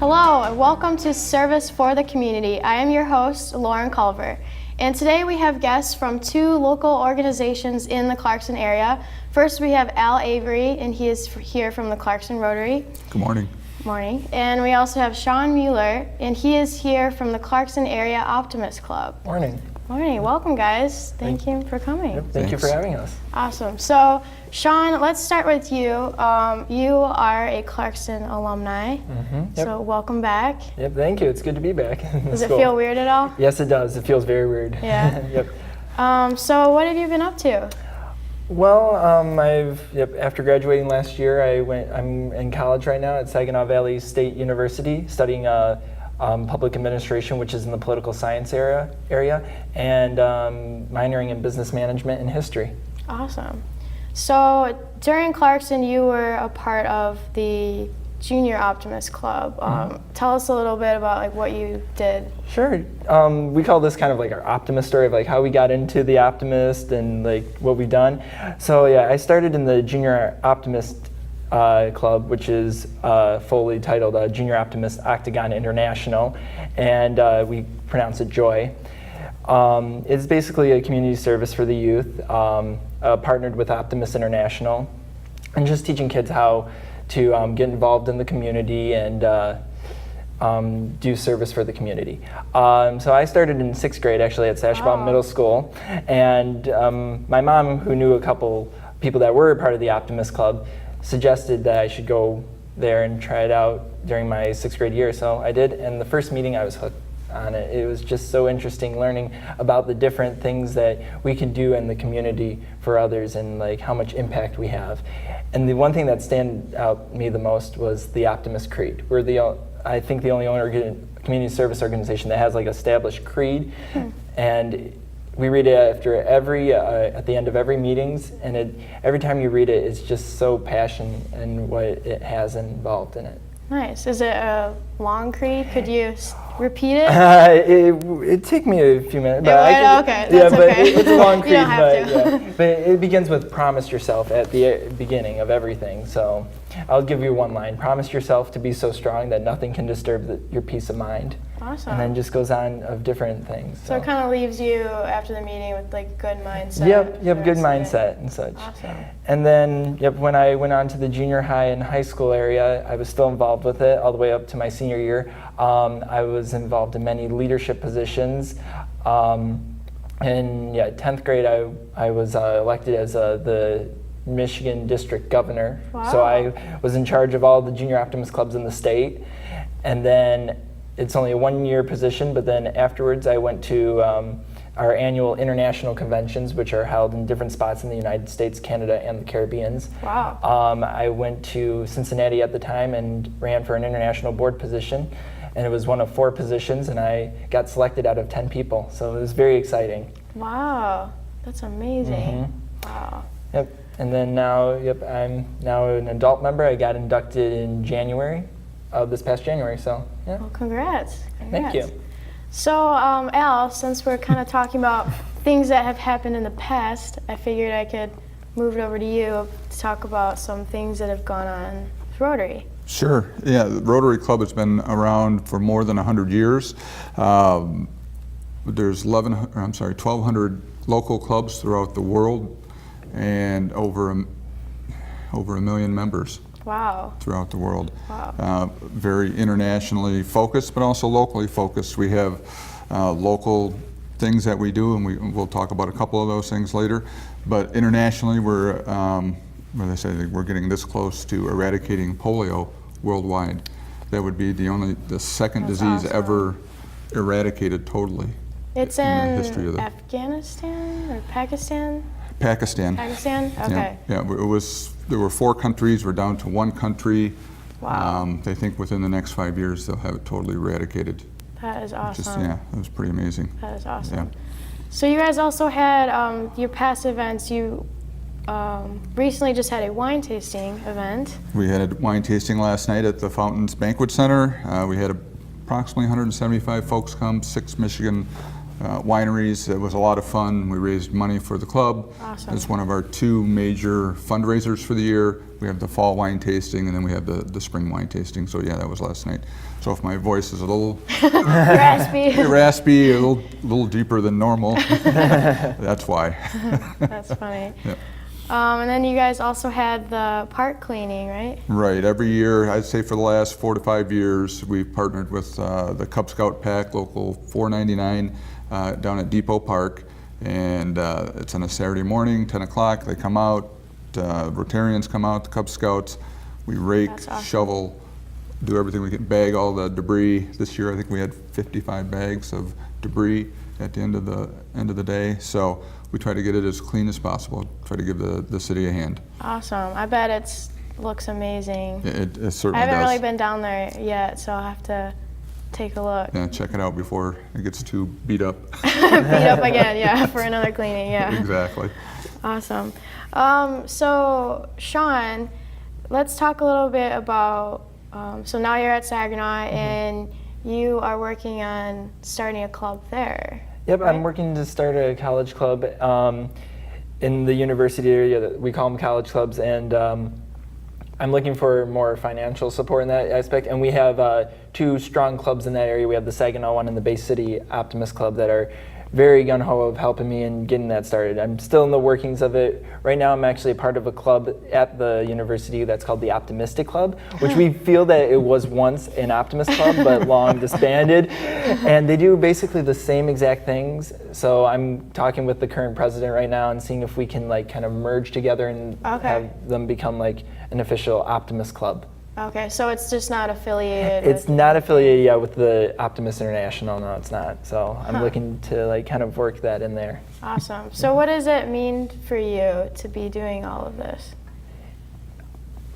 Hello and welcome to Service for the Community. I am your host, Lauren Culver. And today we have guests from two local organizations in the Clarkson area. First we have Al Avery, and he is here from the Clarkson Rotary. Good morning. Morning. And we also have Sean Muller, and he is here from the Clarkson Area Optimist Club. Morning. Morning. Welcome, guys. Thank you for coming. Yep, thank you for having us. Awesome. So, Sean, let's start with you. You are a Clarkson alumni, Yep. so welcome back. Yep, thank you. It's good to be back. Does it feel weird at all? Yes, it does. It feels very weird. Yeah. Yep. So, what have you been up to? Well, after graduating last year, I'm in college right now at Saginaw Valley State University, studying public administration, which is in the political science area, and minoring in business management and history. Awesome. So during Clarkson, you were a part of the Junior Optimist Club. Tell us a little bit about what you did. Sure. We call this kind of like our Optimist story of how we got into the Optimist and what we've done. So yeah, I started in the Junior Optimist Club, which is fully titled Junior Optimist Octagon International, and we pronounce it JOY. It's basically a community service for the youth, partnered with Optimist International, and just teaching kids how to get involved in the community and do service for the community. So I started in 6th grade actually at Sashbaum Middle School, and my mom, who knew a couple people that were part of the Optimist Club, suggested that I should go there and try it out during my 6th grade year. So I did, and the first meeting I was hooked on it. It was just so interesting learning about the different things that we can do in the community for others and how much impact we have. And the one thing that stand out to me the most was the Optimist Creed. We're I think the only community service organization that has established creed, and we read it at the end of every meetings, and every time you read it, it's just so passionate and what it has involved in it. Nice. Is it a long creed? Could you repeat it? It'd take me a few minutes. But okay, that's okay. It's a long creed, You don't have to. But it begins with promise yourself at the beginning of everything. So I'll give you one line. Promise yourself to be so strong that nothing can disturb your peace of mind. Awesome. And then just goes on of different things. So it kind of leaves you after the meeting with good mindset. Yep, good mindset and such. Awesome. And then when I went on to the junior high and high school area, I was still involved with it all the way up to my senior year. I was involved in many leadership positions. In 10th grade, I was elected as the Michigan district governor. Wow. So I was in charge of all the junior optimist clubs in the state. And then it's only a 1-year position, but then afterwards I went to our annual international conventions, which are held in different spots in the United States, Canada, and the Caribbean. Wow. I went to Cincinnati at the time and ran for an international board position, and it was one of 4 positions, and I got selected out of 10 people, so it was very exciting. Wow, that's amazing. Wow. Yep. And then I'm now an adult member. I got inducted in January of this past January, so yeah. Well, congrats. Thank you. So, Al, since we're kind of talking about things that have happened in the past, I figured I could move it over to you to talk about some things that have gone on with Rotary. Sure. Yeah, the Rotary Club has been around for more than 100 years. There's 1,200 local clubs throughout the world, and over a million members. Wow. Throughout the world. Wow. Very internationally focused, but also locally focused. We have local things that we do, and we'll talk about a couple of those things later. But internationally, we're getting this close to eradicating polio worldwide. That would be the second That's disease awesome. ever eradicated totally. It's in the history of Afghanistan or Pakistan? Pakistan. Pakistan? Okay. Yeah. There were 4 countries. We're down to 1 country. Wow. They think within the next 5 years they'll have it totally eradicated. That is awesome. It was pretty amazing. That is awesome. Yeah. So you guys also had your past events. You recently just had a wine tasting event. We had a wine tasting last night at the Fountains Banquet Center. We had approximately 175 folks come, 6 Michigan wineries. It was a lot of fun. We raised money for the club. Awesome. It's one of our 2 major fundraisers for the year. We have the fall wine tasting, and then we have the spring wine tasting. So yeah, that was last night. So if my voice is a little raspy, a little deeper than normal, that's why. That's funny. Yeah. And then you guys also had the park cleaning, right? Right. Every year, I'd say for the last 4 to 5 years, we've partnered with the Cub Scout Pack, Local 499, down at Depot Park. And it's on a Saturday morning, 10 o'clock. They come out, Rotarians come out, the Cub Scouts. We rake, Awesome. shovel, do everything we can, bag all the debris. This year, I think we had 55 bags of debris at the end of the day. So we try to get it as clean as possible. Try to give the city a hand. Awesome. I bet it looks amazing. It I certainly haven't does. really been down there yet, so I'll have to take a look. Yeah, check it out before it gets too beat up. Beat up again, yeah, for another cleaning, yeah. Exactly. Awesome. So, Sean, let's talk a little bit about, so now you're at Saginaw and you are working on starting a club there. Yep, right? I'm working to start a college club in the university area. We call them college clubs, and I'm looking for more financial support in that aspect. And we have 2 strong clubs in that area. We have the Saginaw one and the Bay City Optimist Club that are very gung-ho of helping me in getting that started. I'm still in the workings of it. Right now I'm actually a part of a club at the university that's called the Optimistic Club, which we feel that it was once an Optimist Club, but long disbanded. And they do basically the same exact things. So I'm talking with the current president right now and seeing if we can like kind of merge together and have them become like an official Optimist Club. Okay, so it's just not affiliated It's with not affiliated yet with the Optimist International. No, it's not. So I'm looking to like kind of work that in there. Awesome. So what does it mean for you to be doing all of this?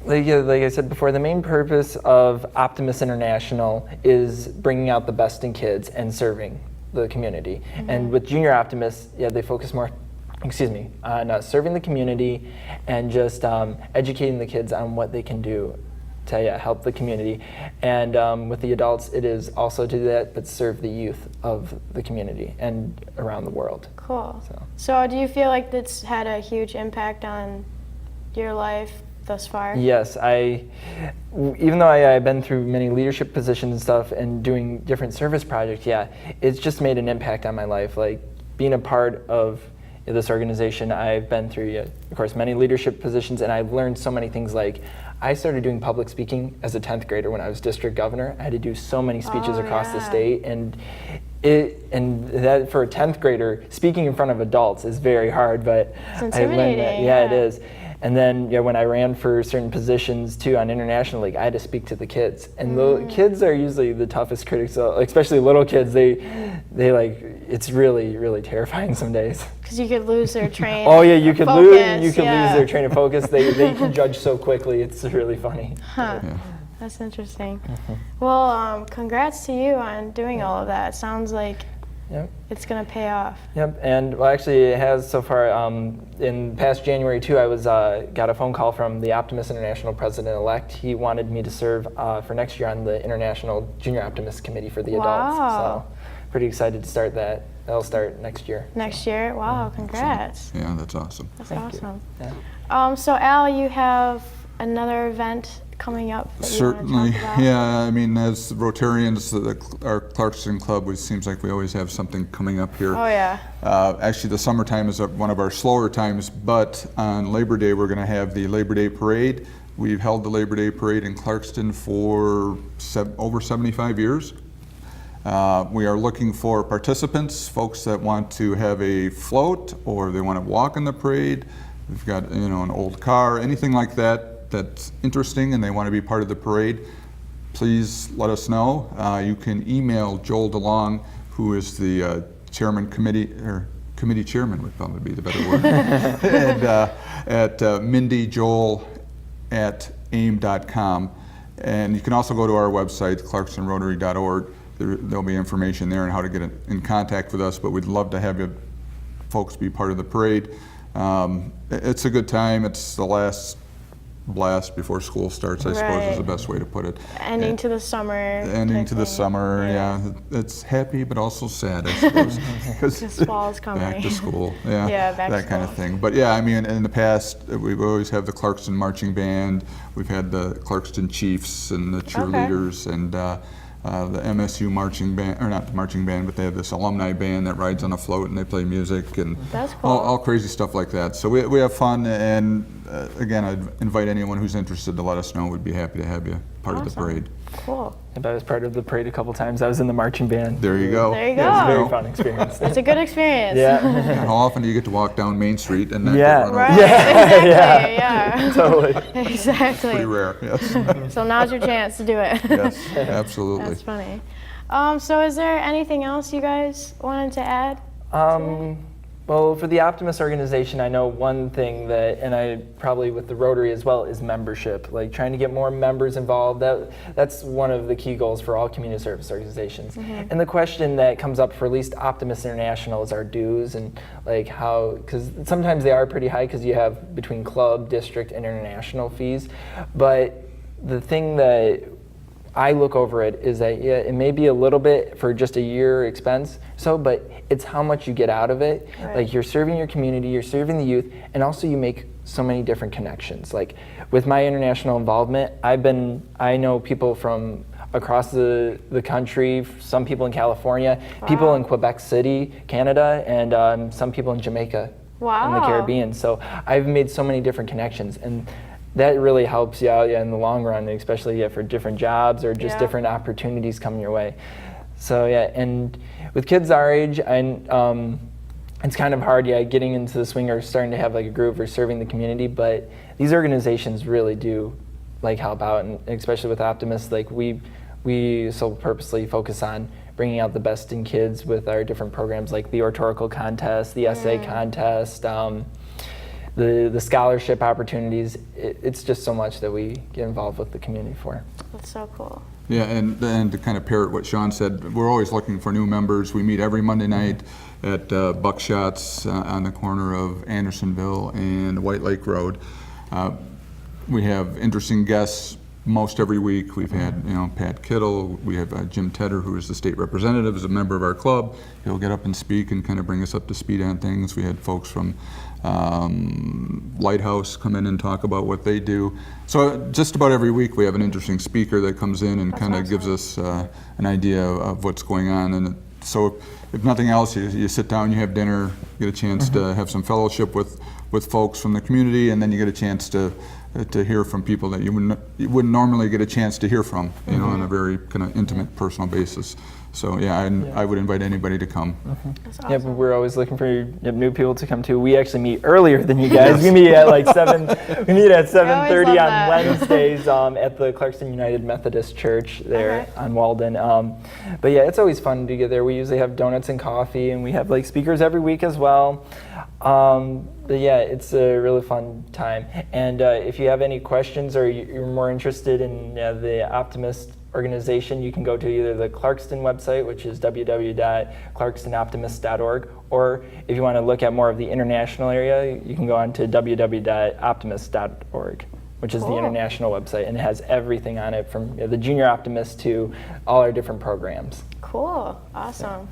Like I said before, the main purpose of Optimist International is bringing out the best in kids and serving the community. And with Junior Optimists, they focus more on serving the community and just educating the kids on what they can do to help the community. And with the adults, it is also to do that, but serve the youth of the community and around the world. Cool. So do you feel like that's had a huge impact on your life thus far? Yes, even though I've been through many leadership positions and stuff and doing different service projects, it's just made an impact on my life. Like being a part of this organization, I've been through, of course, many leadership positions, and I've learned so many things. Like I started doing public speaking as a 10th grader when I was district governor. I had to do so many speeches across the state, and that for a 10th grader, speaking in front of adults is very hard, but it's intimidating. I learned that. It is. And then when I ran for certain positions too on international league, I had to speak to the kids, and the kids are usually the toughest critics, especially little kids. They like, it's really, really terrifying some days. Because you could lose their train. Oh yeah, you could lose lose yeah. their train of focus. They can judge so quickly. It's really funny. Huh. Yeah. That's interesting. Well, congrats to you on doing all of that. Sounds like it's going to pay off. Yep, and well, actually it has so far. In past January too, I was got a phone call from the Optimist International president-elect. He wanted me to serve for next year on the International Junior Optimist Committee for the adults. So pretty excited to start that. That'll start next year. Next year? Wow, congrats. Yeah, that's awesome. That's Thank awesome. you. Yeah. So Al, you have another event coming up that Certainly, you want to talk about? yeah. I mean, as Rotarians, our Clarkson Club, it seems like we always have something coming up here. Oh yeah. Actually, the summertime is one of our slower times, but on Labor Day, we're going to have the Labor Day Parade. We've held the Labor Day Parade in Clarkston for over 75 years. We are looking for participants, folks that want to have a float or they want to walk in the parade. We've got an old car, anything like that that's interesting and they want to be part of the parade. Please let us know. You can email Joel DeLong, who is the committee chairman would probably be the better word, and at mindyjoel@aim.com. And you can also go to our website, clarksonrotary.org. There'll be information there on how to get in contact with us, but we'd love to have you folks be part of the parade. It's a good time. It's the last blast before school starts, I suppose is the Right. best way to put it. Ending to the summer. Ending type to the thing. summer, yeah. It's happy but also sad, I suppose. 'Cause fall's coming. Back to school, yeah, Yeah, back to that kind of school. thing. But yeah, I mean, in the past, we've always had the Clarkston Marching Band. We've had the Clarkston Chiefs and the cheerleaders and the MSU Marching Band, or not the marching band, but they have this alumni band that rides on a float and they play music and That's cool. all crazy stuff like that. So we have fun, and again, I'd invite anyone who's interested to let us know. We'd be happy to have you part of the Awesome. parade. Cool. And I was part of the parade a couple times. I was in the marching band. There you go. There you It was a go. very fun experience. It's a good experience. Yeah. How often do you get to walk down Main Street and not Yeah. get run Right. over? Exactly. Yeah. Totally. Pretty Exactly. rare, yes. So now's your chance to do it. Yes, absolutely. That's funny. So is there anything else you guys wanted to add? Well, for the Optimist organization, I know one thing that, and I probably with the Rotary as well, is membership. Like trying to get more members involved. That's one of the key goals for all community service organizations. And the question that comes up for at least Optimist International is our dues and like how, because sometimes they are pretty high because you have between club, district, and international fees. But the thing that I look over it is that yeah, it may be a little bit for just a year expense, but it's how much you get out of it. Right. Like you're serving your community, you're serving the youth, and also you make so many different connections. Like with my international involvement, I know people from across the country, some people in California, people in Quebec City, Canada, and some people in Jamaica in the Wow. Caribbean. So I've made so many different connections, and that really helps you out in the long run, especially for different jobs or just Yeah. different opportunities coming your way. So yeah, and with kids our age, it's kind of hard, getting into the swing or starting to have like a group or serving the community. But these organizations really do like help out, and especially with Optimist, like we so purposely focus on bringing out the best in kids with our different programs like the oratorical contest, the essay contest. The scholarship opportunities, it's just so much that we get involved with the community for. That's so cool. Yeah, and to kind of parrot what Sean said, we're always looking for new members. We meet every Monday night at Buckshot's on the corner of Andersonville and White Lake Road. We have interesting guests most every week. We've had, Pat Kittle. We have Jim Tedder, who is the state representative, is a member of our club. He'll get up and speak and kind of bring us up to speed on things. We had folks from Lighthouse come in and talk about what they do. So just about every week we have an interesting speaker that comes in and kind of gives us an idea of what's going on. And so if nothing else, you sit down, you have dinner, you get a chance to have some fellowship with folks from the community, and then you get a chance to hear from people that you wouldn't normally get a chance to hear from, on a very kind of intimate, personal basis. So yeah, I would invite anybody to come. That's Yeah, but awesome. we're always looking for new people to come too. We actually meet earlier than you guys. We meet at like 7. We meet at 7:30 on love that. Wednesdays at the Clarkston United Methodist Church there Okay. on Walden. But yeah, it's always fun to get there. We usually have donuts and coffee, and we have like speakers every week as well. But yeah, it's a really fun time. And if you have any questions or you're more interested in the Optimist organization, you can go to either the Clarkston website, which is www.clarkstonoptimist.org, or if you want to look at more of the international area, you can go on to www.optimist.org, which is the Cool. international website, and it has everything on it from the Junior Optimist to all our different programs. Cool. Awesome.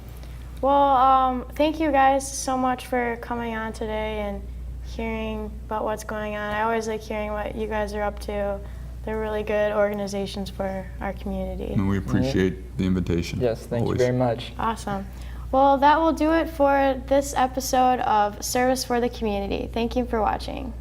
Well, thank you guys so much for coming on today and hearing about what's going on. I always like hearing what you guys are up to. They're really good organizations for our community. And we appreciate the invitation. Yes, thank always. you very much. Awesome. Well, that will do it for this episode of Service for the Community. Thank you for watching.